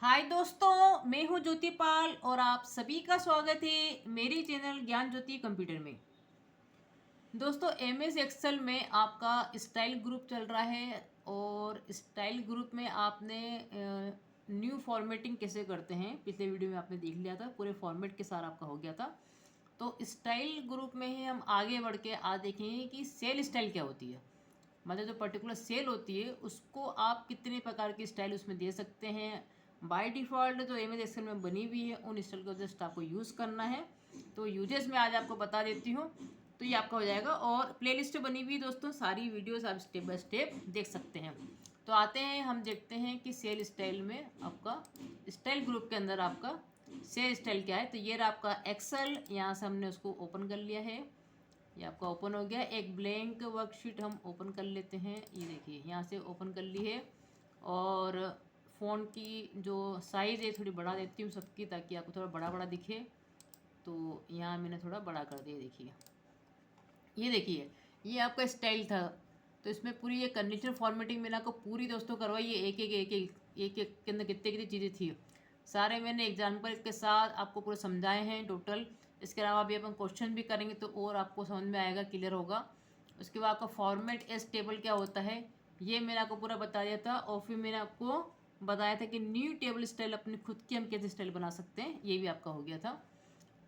हाय दोस्तों, मैं हूं ज्योति पाल और आप सभी का स्वागत है मेरी चैनल ज्ञान ज्योति कंप्यूटर में। दोस्तों, एमएस एक्सेल में आपका स्टाइल ग्रुप चल रहा है और स्टाइल ग्रुप में आपने न्यू फॉर्मेटिंग कैसे करते हैं पिछले वीडियो में आपने देख लिया था, पूरे फॉर्मेट के साथ आपका हो गया था। तो स्टाइल ग्रुप में ही हम आगे बढ़ के आज देखेंगे कि सेल स्टाइल क्या होती है। मतलब जो पर्टिकुलर सेल होती है उसको आप कितने प्रकार की स्टाइल उसमें दे सकते हैं। बाय डिफ़ॉल्ट जो एम एस एक्सेल में बनी हुई है उन स्टाइल को जस्ट आपको यूज़ करना है। तो यूजेस में आज आपको बता देती हूँ, तो ये आपका हो जाएगा। और प्लेलिस्ट बनी हुई है दोस्तों, सारी वीडियोस आप स्टेप बाय स्टेप देख सकते हैं। तो आते हैं, हम देखते हैं कि सेल स्टाइल में आपका स्टाइल ग्रुप के अंदर आपका सेल स्टाइल क्या है। तो ये रहा आपका एक्सेल, यहाँ से हमने उसको ओपन कर लिया है। ये आपका ओपन हो गया। एक ब्लैंक वर्कशीट हम ओपन कर लेते हैं। ये देखिए यहाँ से ओपन कर ली है। और फ़ॉन्ट की जो साइज़ है थोड़ी बढ़ा देती हूँ सबकी, ताकि आपको थोड़ा बड़ा बड़ा दिखे। तो यहाँ मैंने थोड़ा बड़ा कर दिया। देखिए, ये देखिए, ये आपका स्टाइल था। तो इसमें पूरी ये कंडीशनल फॉर्मेटिंग मैंने आपको पूरी दोस्तों करवाई है। एक एक के अंदर कितने कितनी चीज़ें थी, सारे मैंने एग्जाम्पल के साथ आपको पूरे समझाए हैं टोटल। इसके अलावा भी अपन क्वेश्चन भी करेंगे तो और आपको समझ में आएगा, क्लियर होगा। उसके बाद आपका फॉर्मेट एस टेबल क्या होता है ये मैंने आपको पूरा बता दिया था। और फिर मैंने आपको बताया था कि न्यू टेबल स्टाइल अपनी खुद की हम कैसे स्टाइल बना सकते हैं, ये भी आपका हो गया था।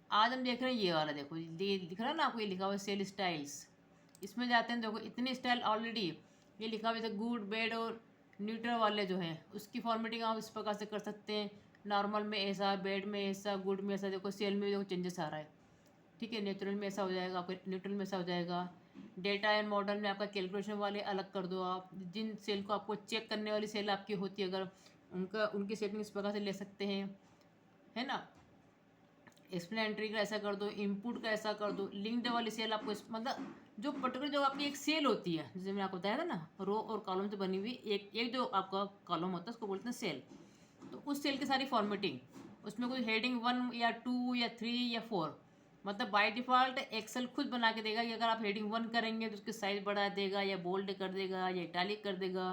आज हम देख रहे हैं ये वाला, देखो ये दिख रहा है ना आपको, ये लिखा हुआ है सेल स्टाइल्स। इसमें जाते हैं, देखो इतने स्टाइल ऑलरेडी ये लिखा हुआ है। गुड, बैड और न्यूट्रल वाले जो हैं उसकी फॉर्मेटिंग आप इस प्रकार से कर सकते हैं। नॉर्मल में ऐसा, बैड में ऐसा, गुड में ऐसा। देखो सेल में देखो चेंजेस आ रहा है, ठीक है। नेचुरल में ऐसा हो जाएगा, आपका न्यूट्रल में ऐसा हो जाएगा। डेटा एंड मॉडल में आपका कैलकुलेशन वाले अलग कर दो आप। जिन सेल को आपको चेक करने वाली सेल आपकी होती है, अगर उनकी सेटिंग इस प्रकार से ले सकते हैं, है ना। एक्सप्लेनेटरी का ऐसा कर दो, इनपुट का ऐसा कर दो, लिंक्ड वाली सेल आपको मतलब जो पर्टिकुलर जो आपकी एक सेल होती है, जैसे मैंने आपको बताया था ना, रो और कॉलम से बनी हुई एक एक जो आपका कॉलम होता है उसको बोलते हैं सेल। तो उस सेल की सारी फॉर्मेटिंग, उसमें कोई हेडिंग 1 या 2 या 3 या 4, मतलब बाय डिफ़ॉल्ट एक्सेल खुद बना के देगा कि अगर आप हेडिंग 1 करेंगे तो उसकी साइज़ बढ़ा देगा, या बोल्ड कर देगा, या इटैलिक कर देगा।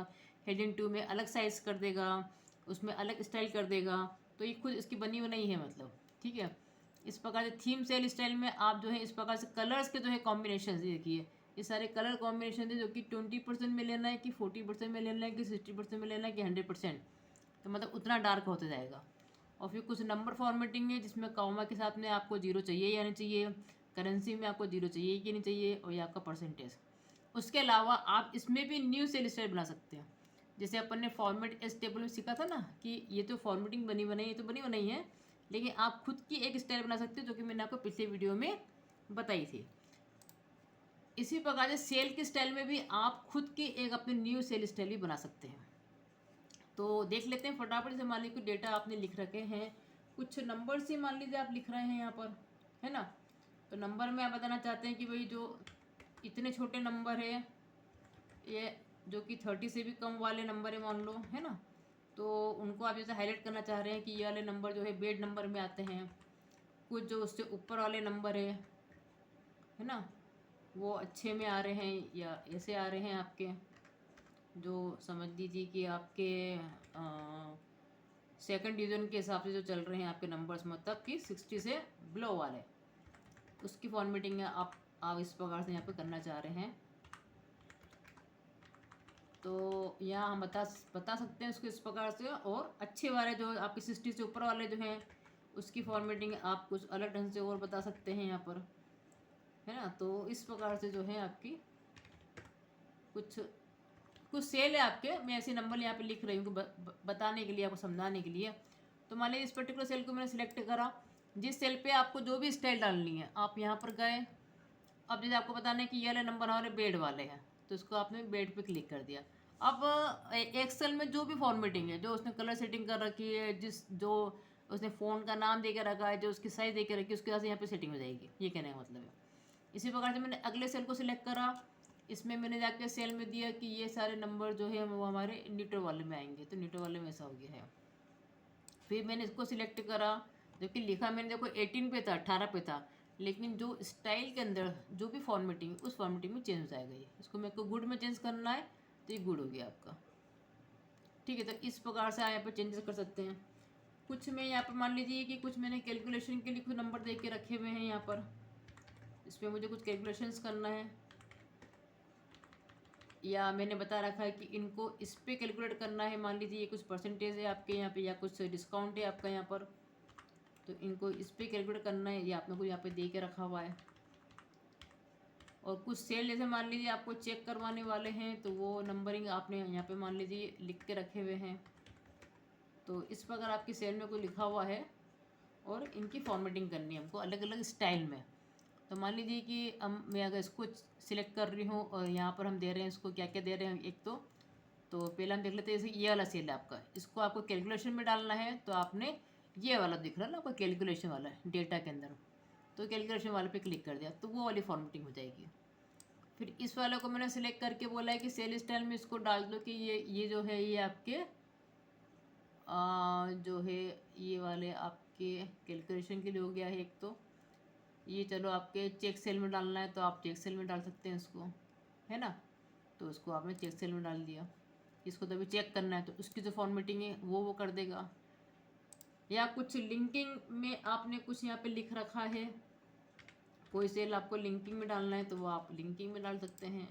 हेडिंग 2 में अलग साइज़ कर देगा, उसमें अलग स्टाइल कर देगा। तो ये खुद इसकी बनी हुई नहीं है, मतलब, ठीक है। इस प्रकार से थीम सेल स्टाइल में आप जो है इस प्रकार से कलर्स के जो है कॉम्बिनेशन देखिए, ये सारे कलर कॉम्बिनेशन है, जो कि 20% में लेना है, कि 40% में लेना है, कि 60% में लेना है, कि 100%। तो मतलब उतना डार्क होता जाएगा। और फिर कुछ नंबर फॉर्मेटिंग है, जिसमें कॉमा के साथ में आपको जीरो चाहिए या नहीं चाहिए, करेंसी में आपको जीरो चाहिए कि नहीं चाहिए, और ये आपका परसेंटेज। उसके अलावा आप इसमें भी न्यू सेल स्टाइल बना सकते हैं। जैसे अपन ने फॉर्मेट एस टेबल में सीखा था ना, कि ये तो फॉर्मेटिंग बनी बनाई, ये तो बनी बनाई है, लेकिन आप खुद की एक स्टाइल बना सकते हो, जो कि मैंने आपको पिछले वीडियो में बताई थी। इसी प्रकार से सेल की स्टाइल में भी आप खुद की एक अपनी न्यू सेल स्टाइल भी बना सकते हैं। तो देख लेते हैं फटाफट से। मान लीजिए डेटा आपने लिख रखे हैं, कुछ नंबर से मान लीजिए आप लिख रहे हैं यहाँ पर, है ना। तो नंबर में आप बताना चाहते हैं कि भाई जो इतने छोटे नंबर है, ये जो कि 30 से भी कम वाले नंबर है मान लो, है ना। तो उनको आप जैसे हाईलाइट करना चाह रहे हैं कि ये वाले नंबर जो है बेड नंबर में आते हैं। कुछ जो उससे ऊपर वाले नंबर है ना, वो अच्छे में आ रहे हैं या ऐसे आ रहे हैं आपके, जो समझ लीजिए कि आपके सेकंड डिवीजन के हिसाब से जो चल रहे हैं आपके नंबर्स, मतलब कि 60 से बिलो वाले, उसकी फॉर्मेटिंग आप इस प्रकार से यहाँ पे करना चाह रहे हैं। तो यहाँ हम बता सकते हैं उसको इस प्रकार से। और अच्छे वाले जो आपके 60 से ऊपर वाले जो हैं उसकी फॉर्मेटिंग आप कुछ अलग ढंग से और बता सकते हैं यहाँ पर, है ना। तो इस प्रकार से जो है आपकी कुछ कुछ सेल है आपके, मैं ऐसे नंबर यहाँ पे लिख रही हूँ बताने के लिए, आपको समझाने के लिए। तो मान लीजिए इस पर्टिकुलर सेल को मैंने सिलेक्ट करा। जिस सेल पे आपको जो भी स्टाइल डालनी है आप यहाँ पर गए। अब जैसे आपको बताना है कि ये वाले नंबर हमारे बेड वाले हैं, तो इसको आपने बेड पे क्लिक कर दिया। अब एक्सेल में जो भी फॉर्मेटिंग है, जो उसने कलर सेटिंग कर रखी है, जो उसने फ़ोन का नाम दे के रखा है, जो उसकी साइज़ दे के रखी है, उसके हिसाब से यहाँ पे सेटिंग हो जाएगी, ये कहने का मतलब है। इसी प्रकार से मैंने अगले सेल को सिलेक्ट करा। इसमें मैंने जाके सेल में दिया कि ये सारे नंबर जो है वो हमारे न्यूट्रल वाले में आएंगे, तो न्यूट्रल वाले में ऐसा हो गया है। फिर मैंने इसको सिलेक्ट करा, जो कि लिखा मैंने देखो 18 पे था, 18 पे था, लेकिन जो स्टाइल के अंदर जो भी फॉर्मेटिंग, उस फॉर्मेटिंग में चेंज हो जाएगा ये। इसको मेरे को गुड में चेंज करना है, तो ये गुड हो गया आपका, ठीक है। तो इस प्रकार से आप यहाँ पर चेंजेस कर सकते हैं। कुछ में यहाँ पर मान लीजिए कि कुछ मैंने कैलकुलेशन के लिए कुछ नंबर दे के रखे हुए हैं यहाँ पर, इसमें मुझे कुछ कैलकुलेशंस करना है, या मैंने बता रखा है कि इनको इस पे कैलकुलेट करना है। मान लीजिए ये कुछ परसेंटेज है आपके यहाँ पे या कुछ डिस्काउंट है आपका यहाँ पर, तो इनको इस पे कैलकुलेट करना है, ये आपने को यहाँ पे दे के रखा हुआ है। और कुछ सेल जैसे मान लीजिए आपको चेक करवाने वाले हैं, तो वो नंबरिंग आपने यहाँ पे मान लीजिए लिख के रखे हुए हैं। तो इस प्रकार आपकी सेल में कोई लिखा हुआ है और इनकी फॉर्मेटिंग करनी है हमको अलग अलग स्टाइल में। तो मान लीजिए कि मैं अगर इसको सिलेक्ट कर रही हूँ और यहाँ पर हम दे रहे हैं इसको क्या क्या दे रहे हैं। एक तो पहले हम देख लेते हैं, जैसे ये वाला सेल है आपका, इसको आपको कैलकुलेशन में डालना है, तो आपने ये वाला दिख रहा है ना आपको कैलकुलेशन वाला डेटा के अंदर, तो कैलकुलेशन वाले पे क्लिक कर दिया तो वो वाली फॉर्मेटिंग हो जाएगी। फिर इस वाले को मैंने सिलेक्ट करके बोला है कि सेल स्टाइल में इसको डाल दो कि ये जो है ये आपके जो है ये वाले आपके कैलकुलेशन के लिए हो गया है। एक तो ये चलो आपके चेक सेल में डालना है तो आप चेक सेल में डाल सकते हैं इसको, है ना। तो उसको आपने चेक सेल में डाल दिया। इसको तो अभी चेक करना है तो उसकी जो फॉर्मेटिंग है वो कर देगा। या कुछ लिंकिंग में आपने कुछ यहाँ पे लिख रखा है, कोई सेल आपको लिंकिंग में डालना है तो वो आप लिंकिंग में डाल सकते हैं,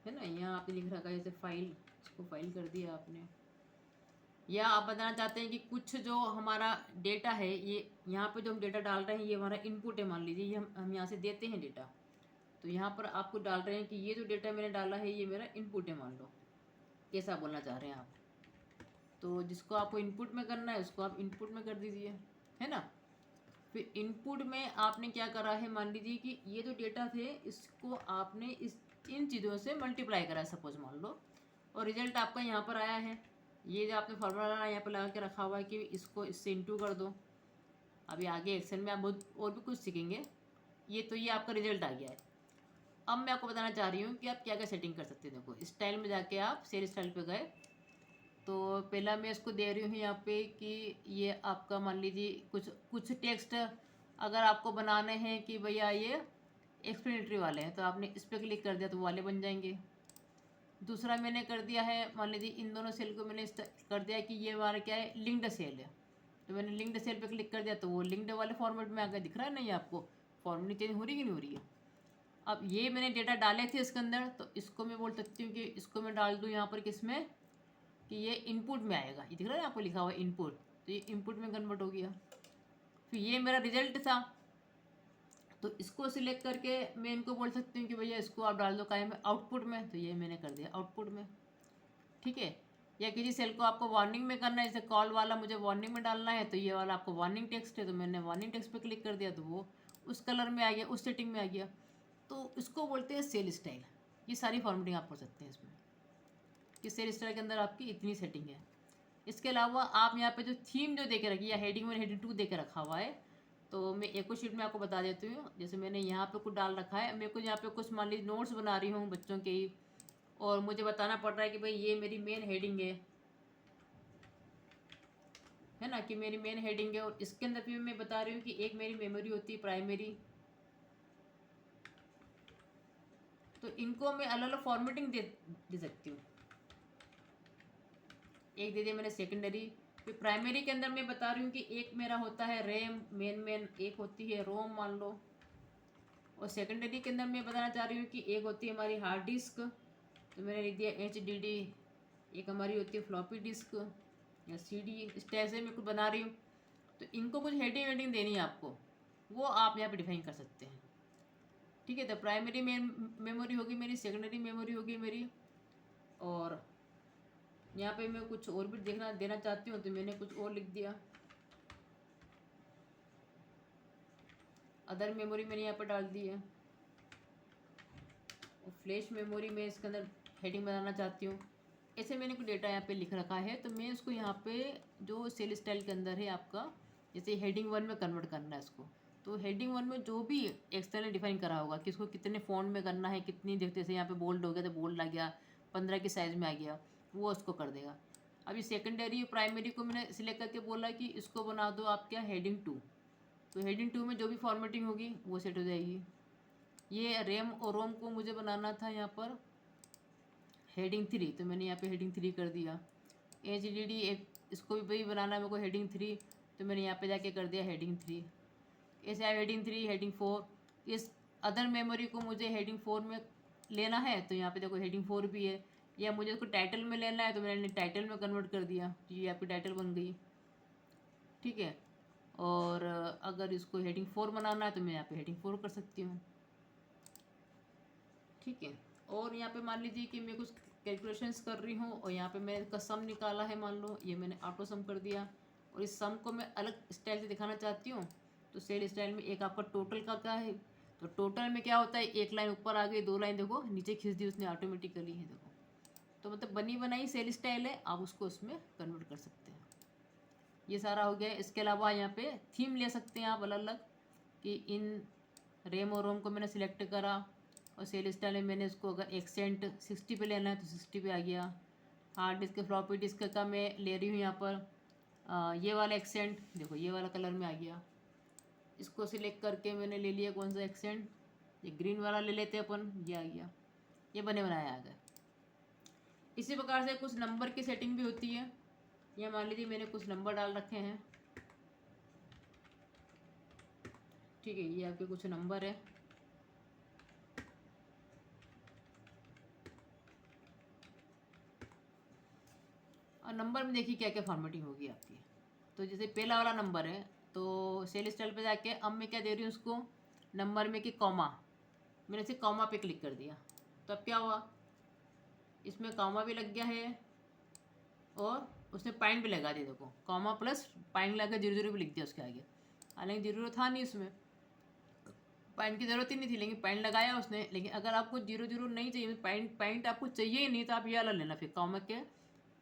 है ना। यहाँ आपने लिख रखा है जैसे फाइल, इसको फाइल कर दिया आपने। या आप बताना चाहते हैं कि कुछ जो हमारा डेटा है, ये यहाँ पे जो हम डेटा डाल रहे हैं ये हमारा इनपुट है, मान लीजिए ये हम यहाँ से देते हैं डेटा, तो यहाँ पर आपको डाल रहे हैं कि ये जो डेटा मैंने डाला है ये मेरा इनपुट है, मान लो कैसा बोलना चाह रहे हैं आप। तो जिसको आपको इनपुट में करना है उसको आप इनपुट में कर दीजिए, है ना। फिर इनपुट में आपने क्या करा है, मान लीजिए कि ये जो डेटा थे इसको आपने इन चीज़ों से मल्टीप्लाई करा है सपोज मान लो, और रिजल्ट आपका यहाँ पर आया है। ये जो आपने फॉर्मूला यहाँ पर लगा के रखा हुआ है कि इसको इससे इंटू कर दो। अभी आगे एक्सेल में आप बहुत और भी कुछ सीखेंगे। ये आपका रिजल्ट आ गया है। अब मैं आपको बताना चाह रही हूँ कि आप क्या क्या सेटिंग कर सकते हैं। देखो स्टाइल में जाके आप सेल स्टाइल पे गए, तो पहला मैं इसको दे रही हूँ यहाँ पे कि ये आपका मान लीजिए कुछ टेक्स्ट अगर आपको बनाने हैं कि भैया ये एक्सप्लेनेटरी वाले हैं, तो आपने इस पर क्लिक कर दिया तो वो वाले बन जाएंगे। दूसरा मैंने कर दिया है, मान लीजिए इन दोनों सेल को मैंने कर दिया कि ये हमारा क्या है, लिंक्ड सेल है, तो मैंने लिंक्ड सेल पे क्लिक कर दिया तो वो लिंक्ड वाले फॉर्मेट में आकर दिख रहा है। नहीं आपको फॉर्मेट चेंज हो रही कि नहीं हो रही है। अब ये मैंने डेटा डाले थे इसके अंदर, तो इसको मैं बोल सकती हूँ कि इसको मैं डाल दूँ यहाँ पर किसमें, कि ये इनपुट में आएगा। ये दिख रहा है आपको लिखा हुआ है इनपुट, तो ये इनपुट में कन्वर्ट हो गया। फिर ये मेरा रिजल्ट था, तो इसको सिलेक्ट करके मैं इनको बोल सकती हूँ कि भैया इसको आप डाल दो काय में, आउटपुट में, तो ये मैंने कर दिया आउटपुट में, ठीक है। या किसी सेल को आपको वार्निंग में करना है, जैसे कॉल वाला मुझे वार्निंग में डालना है, तो ये वाला आपको वार्निंग टेक्स्ट है, तो मैंने वार्निंग टेक्स्ट पे क्लिक कर दिया तो वो उस कलर में आ गया, उस सेटिंग में आ गया। तो इसको बोलते हैं सेल स्टाइल। ये सारी फॉर्मेटिंग आप कर सकते हैं इसमें, कि सेल स्टाइल के अंदर आपकी इतनी सेटिंग है। इसके अलावा आप यहाँ पे जो थीम जो दे के रखी है, हेडिंग 1 हेडिंग 2 दे के रखा हुआ है, तो मैं एक शीट में आपको बता देती हूँ। जैसे मैंने यहाँ पे कुछ डाल रखा है, मेरे को यहाँ पे कुछ मान लीजिए नोट्स बना रही हूँ बच्चों के ही, और मुझे बताना पड़ रहा है कि भाई ये मेरी मेन हेडिंग है ना, कि मेरी मेन हेडिंग है। और इसके अंदर भी मैं बता रही हूँ कि एक मेरी मेमोरी होती है प्राइमरी, तो इनको मैं अलग अलग फॉर्मेटिंग दे सकती हूँ। एक दे दिया मैंने सेकेंडरी। फिर प्राइमरी के अंदर मैं बता रही हूँ कि एक मेरा होता है रैम मेन, एक होती है रोम मान लो। और सेकेंडरी के अंदर मैं बताना चाह रही हूँ कि एक होती है हमारी हार्ड डिस्क, तो मैंने लिख दिया HDD। एक हमारी होती है फ्लॉपी डिस्क या CD। इस तरह से मैं कुछ बना रही हूँ, तो इनको कुछ हेडिंग वेडिंग देनी है आपको, वो आप यहाँ पे डिफाइन कर सकते हैं, ठीक है। तो प्राइमरी मेमोरी होगी मेरी, सेकेंडरी मेमोरी होगी मेरी, और यहाँ पे मैं कुछ और भी देना चाहती हूँ तो मैंने कुछ और लिख दिया। अदर मेमोरी मैंने यहाँ पर डाल दी है, और फ्लैश मेमोरी में इसके अंदर हेडिंग बनाना चाहती हूँ। ऐसे मैंने कुछ डेटा यहाँ पे लिख रखा है, तो मैं इसको यहाँ पे जो सेल स्टाइल के अंदर है आपका, जैसे हेडिंग 1 में कन्वर्ट करना है इसको, तो हेडिंग 1 में जो भी एक्सटर्नल डिफाइन करा होगा कि इसको कितने फॉन्ट में करना है, कितनी देखते से यहाँ पे बोल्ड हो गया तो बोल्ड आ गया, 15 की साइज़ में आ गया, वो उसको कर देगा। अभी सेकेंडरी प्राइमरी को मैंने सिलेक्ट करके बोला कि इसको बना दो आप क्या हेडिंग 2, तो हेडिंग 2 में जो भी फॉर्मेटिंग होगी वो सेट हो जाएगी। ये रैम और रोम को मुझे बनाना था यहाँ पर हेडिंग 3, तो मैंने यहाँ पे हेडिंग 3 कर दिया। HDD एक इसको भी वही बनाना है मेरे को हेडिंग 3, तो मैंने यहाँ पे जाके कर दिया हेडिंग 3। ऐसे आप हेडिंग 3, हेडिंग 4, इस अदर मेमोरी को मुझे हेडिंग 4 में लेना है तो यहाँ पे देखो हेडिंग 4 भी है, या मुझे इसको टाइटल में लेना है तो मैंने टाइटल में कन्वर्ट कर दिया, ये आपकी टाइटल बन गई। ठीक है, और अगर इसको हेडिंग 4 बनाना है तो मैं यहाँ पे हेडिंग 4 कर सकती हूँ। ठीक है, और यहाँ पे मान लीजिए कि मैं कुछ कैलकुलेशंस कर रही हूँ और यहाँ पे मैंने इसका सम निकाला है, मान लो ये मैंने ऑटो सम कर दिया, और इस सम को मैं अलग स्टाइल से दिखाना चाहती हूँ तो सेल स्टाइल में एक आपका टोटल का क्या है, तो टोटल में क्या होता है, एक लाइन ऊपर आ गई, 2 लाइन देखो नीचे खींच दी उसने ऑटोमेटिकली है देखो, तो मतलब बनी बनाई सेल स्टाइल है, आप उसको उसमें कन्वर्ट कर सकते हैं। ये सारा हो गया। इसके अलावा यहाँ पे थीम ले सकते हैं आप अलग अलग, कि इन रेम और रोम को मैंने सिलेक्ट करा और सेल स्टाइल में मैंने इसको अगर एक्सेंट 60 पे लेना है तो 60 पे आ गया। हार्ड डिस्क फ्लॉपी डिस्क का मैं ले रही हूँ यहाँ पर ये वाला एक्सेंट, देखो ये वाला कलर में आ गया, इसको सिलेक्ट करके मैंने ले लिया कौन सा एक्सेंट, ये ग्रीन वाला ले लेते हैं अपन, ये आ गया, ये बने बनाया आ गया। इसी प्रकार से कुछ नंबर की सेटिंग भी होती है, या मान लीजिए मैंने कुछ नंबर डाल रखे हैं। ठीक है, ये आपके कुछ नंबर है, और नंबर में देखिए क्या क्या फॉर्मेटिंग होगी आपकी। तो जैसे पहला वाला नंबर है तो सेल स्टाइल पे जाके अब मैं क्या दे रही हूँ उसको नंबर में कि कॉमा, मैंने इसे कॉमा पे क्लिक कर दिया, तो अब क्या हुआ, इसमें कॉमा भी लग गया है और उसने पॉइंट भी लगा दिया, देखो कॉमा प्लस पॉइंट लगा 00 भी लिख दिया उसके आगे, हालांकि 00 था नहीं उसमें, पॉइंट की ज़रूरत ही नहीं थी, लेकिन पॉइंट लगाया उसने। लेकिन अगर आपको 00 नहीं चाहिए, पॉइंट आपको चाहिए ही नहीं, तो आप ये वाला लेना, फिर कॉमा के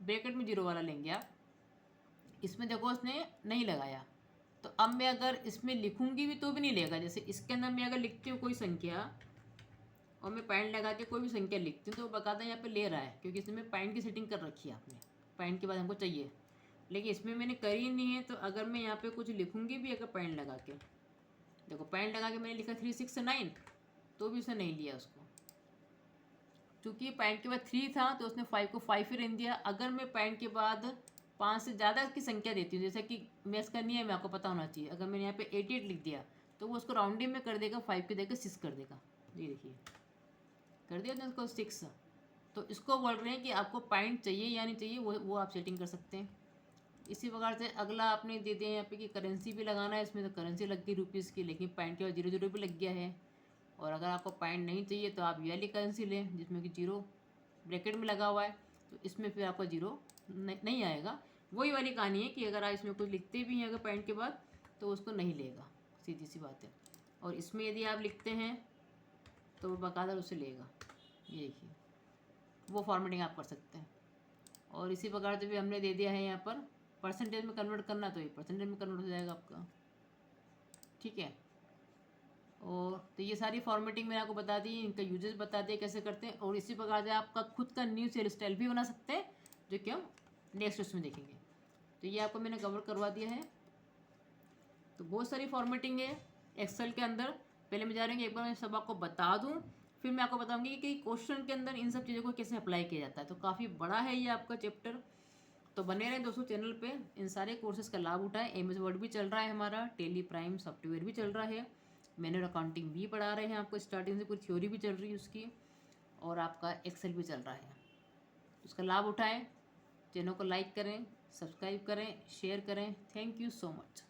ब्रैकेट में 0 वाला लेंगे आप। इसमें देखो उसने नहीं लगाया, तो अब मैं अगर इसमें लिखूंगी भी तो भी नहीं लेगा। जैसे इसके अंदर मैं अगर लिखती हूँ कोई संख्या और मैं पॉइंट लगा के कोई भी संख्या लिखती हूँ तो वो बकायदा यहाँ पे ले रहा है, क्योंकि इसमें पॉइंट की सेटिंग कर रखी है आपने, पॉइंट के बाद हमको चाहिए। लेकिन इसमें मैंने करी नहीं है, तो अगर मैं यहाँ पे कुछ लिखूंगी भी अगर पॉइंट लगा के, देखो पॉइंट लगा के मैंने लिखा 369, तो भी उसने नहीं लिया उसको, क्योंकि पॉइंट के बाद 3 था तो उसने 5 को 5 ही रहने दिया। अगर मैं पॉइंट के बाद 5 से ज़्यादा की संख्या देती हूँ, जैसे कि मैथ्स करनी है, मैं आपको पता होना चाहिए, अगर मैंने यहाँ पे 88 लिख दिया तो वो उसको राउंडिंग में कर देगा, 5 की देकर 6 कर देगा, ये देखिए कर दिया उसने उसको 6। तो इसको बोल रहे हैं कि आपको पॉइंट चाहिए या नहीं चाहिए, वो आप सेटिंग कर सकते हैं। इसी प्रकार से अगला आपने दे दिया यहाँ पे कि करेंसी भी लगाना है, इसमें तो करेंसी लग गई रुपीज़ की, लेकिन पॉइंट के बाद 00 भी लग गया है। और अगर आपको पॉइंट नहीं चाहिए तो आप ये वाली करेंसी लें जिसमें कि 0 ब्रैकेट में लगा हुआ है, तो इसमें फिर आपका 0 नहीं आएगा। वही वाली कहानी है कि अगर आप इसमें कुछ लिखते भी हैं अगर पॉइंट के बाद तो उसको नहीं लेगा, सीधी सी बात है। और इसमें यदि आप लिखते हैं तो वो बाकायदा उसे लेगा, ये देखिए वो फॉर्मेटिंग आप कर सकते हैं। और इसी प्रकार से भी हमने दे दिया है यहाँ पर परसेंटेज में कन्वर्ट करना, तो ये परसेंटेज में कन्वर्ट हो जाएगा आपका। ठीक है, और तो ये सारी फॉर्मेटिंग मैंने आपको बता दी, इनका यूजेस बता दिए कैसे करते हैं। और इसी प्रकार से आपका खुद का न्यू सेल स्टाइल भी बना सकते हैं, जो कि हम नेक्स्ट उसमें देखेंगे। तो ये आपको मैंने कवर करवा दिया है। तो बहुत सारी फॉर्मेटिंग है एक्सेल के अंदर। पहले मैं जा रही हूँ एक बार मैं सब आपको बता दूँ, फिर मैं आपको बताऊँगी कि क्वेश्चन के अंदर इन सब चीज़ों को कैसे अप्लाई किया जाता है। तो काफ़ी बड़ा है ये आपका चैप्टर, तो बने रहें दोस्तों चैनल पे, इन सारे कोर्सेज का लाभ उठाएं। एमएस वर्ड भी चल रहा है हमारा, टेली प्राइम सॉफ्टवेयर भी चल रहा है, मैनुअल अकाउंटिंग भी पढ़ा रहे हैं आपको, स्टार्टिंग से पूरी थ्योरी भी चल रही है उसकी, और आपका एक्सेल भी चल रहा है। उसका लाभ उठाएं, चैनल को लाइक करें, सब्सक्राइब करें, शेयर करें। Thank you so much.